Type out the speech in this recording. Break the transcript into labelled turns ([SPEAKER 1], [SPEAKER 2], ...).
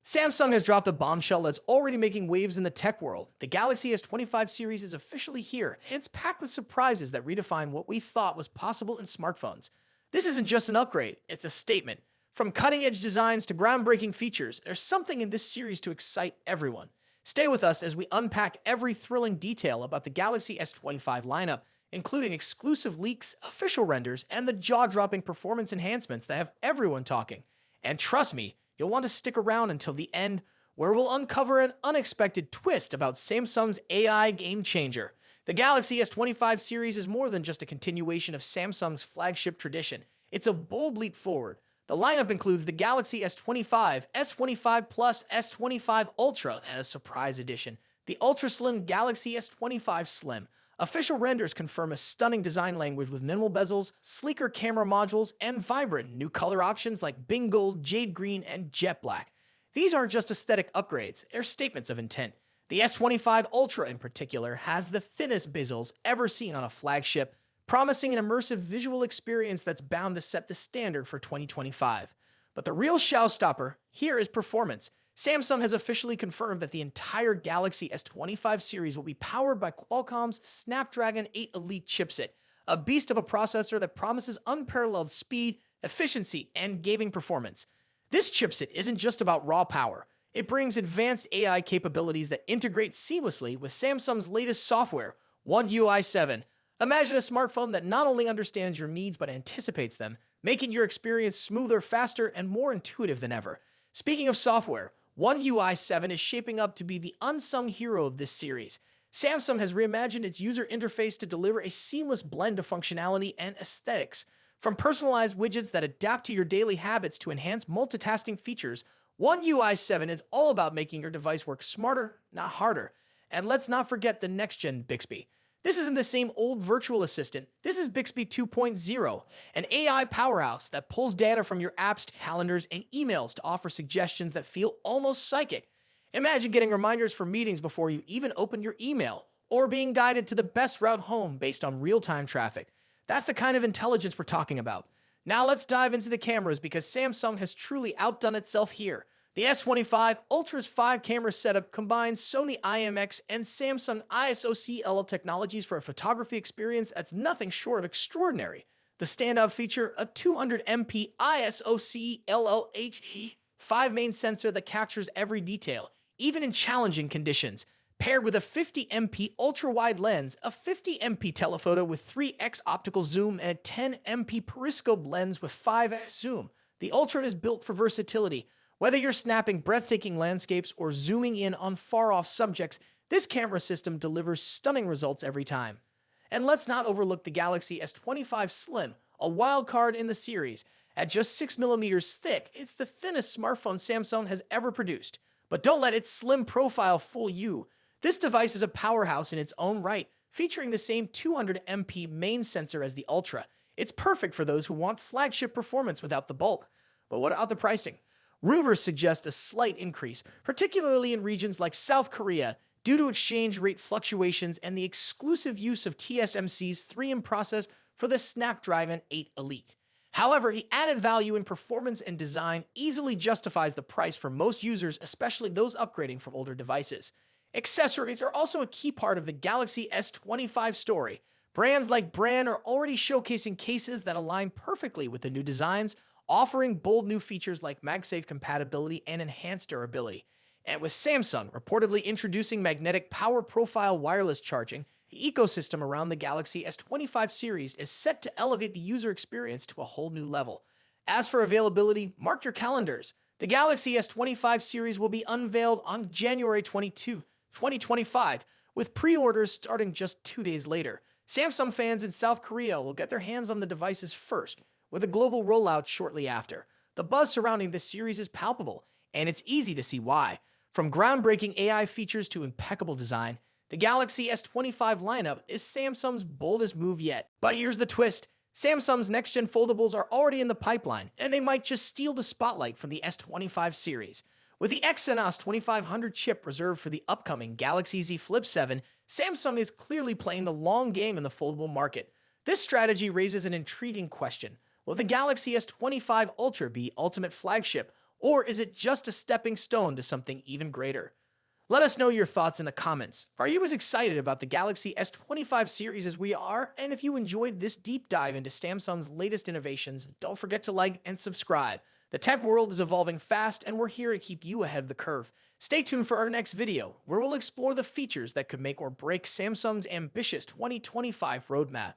[SPEAKER 1] Samsung has dropped a bombshell that's already making waves in the tech world. The Galaxy S25 series is officially here, and it's packed with surprises that redefine what we thought was possible in smartphones. This isn't just an upgrade, it's a statement. From cutting-edge designs to groundbreaking features, there's something in this series to excite everyone. Stay with us as we unpack every thrilling detail about the Galaxy S25 lineup, including exclusive leaks, official renders, and the jaw-dropping performance enhancements that have everyone talking. And trust me, you'll want to stick around until the end, where we'll uncover an unexpected twist about Samsung's AI game changer. The Galaxy S25 series is more than just a continuation of Samsung's flagship tradition. It's a bold leap forward. The lineup includes the Galaxy S25, S25 Plus, S25 Ultra, and a surprise edition, the ultra-slim Galaxy S25 Slim. Official renders confirm a stunning design language with minimal bezels, sleeker camera modules, and vibrant new color options like Bing Gold, Jade Green, and Jet Black. These aren't just aesthetic upgrades, they're statements of intent. The S25 Ultra in particular has the thinnest bezels ever seen on a flagship, promising an immersive visual experience that's bound to set the standard for 2025. But the real showstopper here is performance. Samsung has officially confirmed that the entire Galaxy S25 series will be powered by Qualcomm's Snapdragon 8 Elite chipset, a beast of a processor that promises unparalleled speed, efficiency, and gaming performance. This chipset isn't just about raw power. It brings advanced AI capabilities that integrate seamlessly with Samsung's latest software, One UI 7. Imagine a smartphone that not only understands your needs but anticipates them, making your experience smoother, faster, and more intuitive than ever. Speaking of software, One UI 7 is shaping up to be the unsung hero of this series. Samsung has reimagined its user interface to deliver a seamless blend of functionality and aesthetics. From personalized widgets that adapt to your daily habits to enhanced multitasking features, One UI 7 is all about making your device work smarter, not harder. And let's not forget the next-gen Bixby. This isn't the same old virtual assistant. This is Bixby 2.0, an AI powerhouse that pulls data from your apps, calendars, and emails to offer suggestions that feel almost psychic. Imagine getting reminders for meetings before you even open your email, or being guided to the best route home based on real-time traffic. That's the kind of intelligence we're talking about. Now let's dive into the cameras because Samsung has truly outdone itself here. The S25 Ultra's 5-camera setup combines Sony IMX and Samsung ISO-CLL technologies for a photography experience that's nothing short of extraordinary. The standout feature, a 200MP ISO-CLL HD 5-main sensor that captures every detail, even in challenging conditions, paired with a 50MP ultra-wide lens, a 50MP telephoto with 3x optical zoom, and a 10MP periscope lens with 5x zoom. The Ultra is built for versatility. Whether you're snapping breathtaking landscapes or zooming in on far-off subjects, this camera system delivers stunning results every time. And let's not overlook the Galaxy S25 Slim, a wild card in the series. At just 6mm thick, it's the thinnest smartphone Samsung has ever produced. But don't let its slim profile fool you. This device is a powerhouse in its own right, featuring the same 200MP main sensor as the Ultra. It's perfect for those who want flagship performance without the bulk. But what about the pricing? Rumors suggest a slight increase, particularly in regions like South Korea, due to exchange rate fluctuations and the exclusive use of TSMC's 3M process for the Snapdragon 8 Elite. However, the added value in performance and design easily justifies the price for most users, especially those upgrading from older devices. Accessories are also a key part of the Galaxy S25 story. Brands like Brand are already showcasing cases that align perfectly with the new designs, offering bold new features like MagSafe compatibility and enhanced durability. And with Samsung reportedly introducing magnetic power profile wireless charging, the ecosystem around the Galaxy S25 series is set to elevate the user experience to a whole new level. As for availability, mark your calendars. The Galaxy S25 series will be unveiled on January 22, 2025, with pre-orders starting just 2 days later. Samsung fans in South Korea will get their hands on the devices first, with a global rollout shortly after. The buzz surrounding this series is palpable, and it's easy to see why. From groundbreaking AI features to impeccable design, the Galaxy S25 lineup is Samsung's boldest move yet. But here's the twist. Samsung's next-gen foldables are already in the pipeline, and they might just steal the spotlight from the S25 series. With the Exynos 2500 chip reserved for the upcoming Galaxy Z Flip 7, Samsung is clearly playing the long game in the foldable market. This strategy raises an intriguing question. Will the Galaxy S25 Ultra be ultimate flagship, Or is it just a stepping stone to something even greater? Let us know your thoughts in the comments. Are you as excited about the Galaxy S25 series as we are? And if you enjoyed this deep dive into Samsung's latest innovations, don't forget to like and subscribe. The tech world is evolving fast, and we're here to keep you ahead of the curve. Stay tuned for our next video, where we'll explore the features that could make or break Samsung's ambitious 2025 roadmap.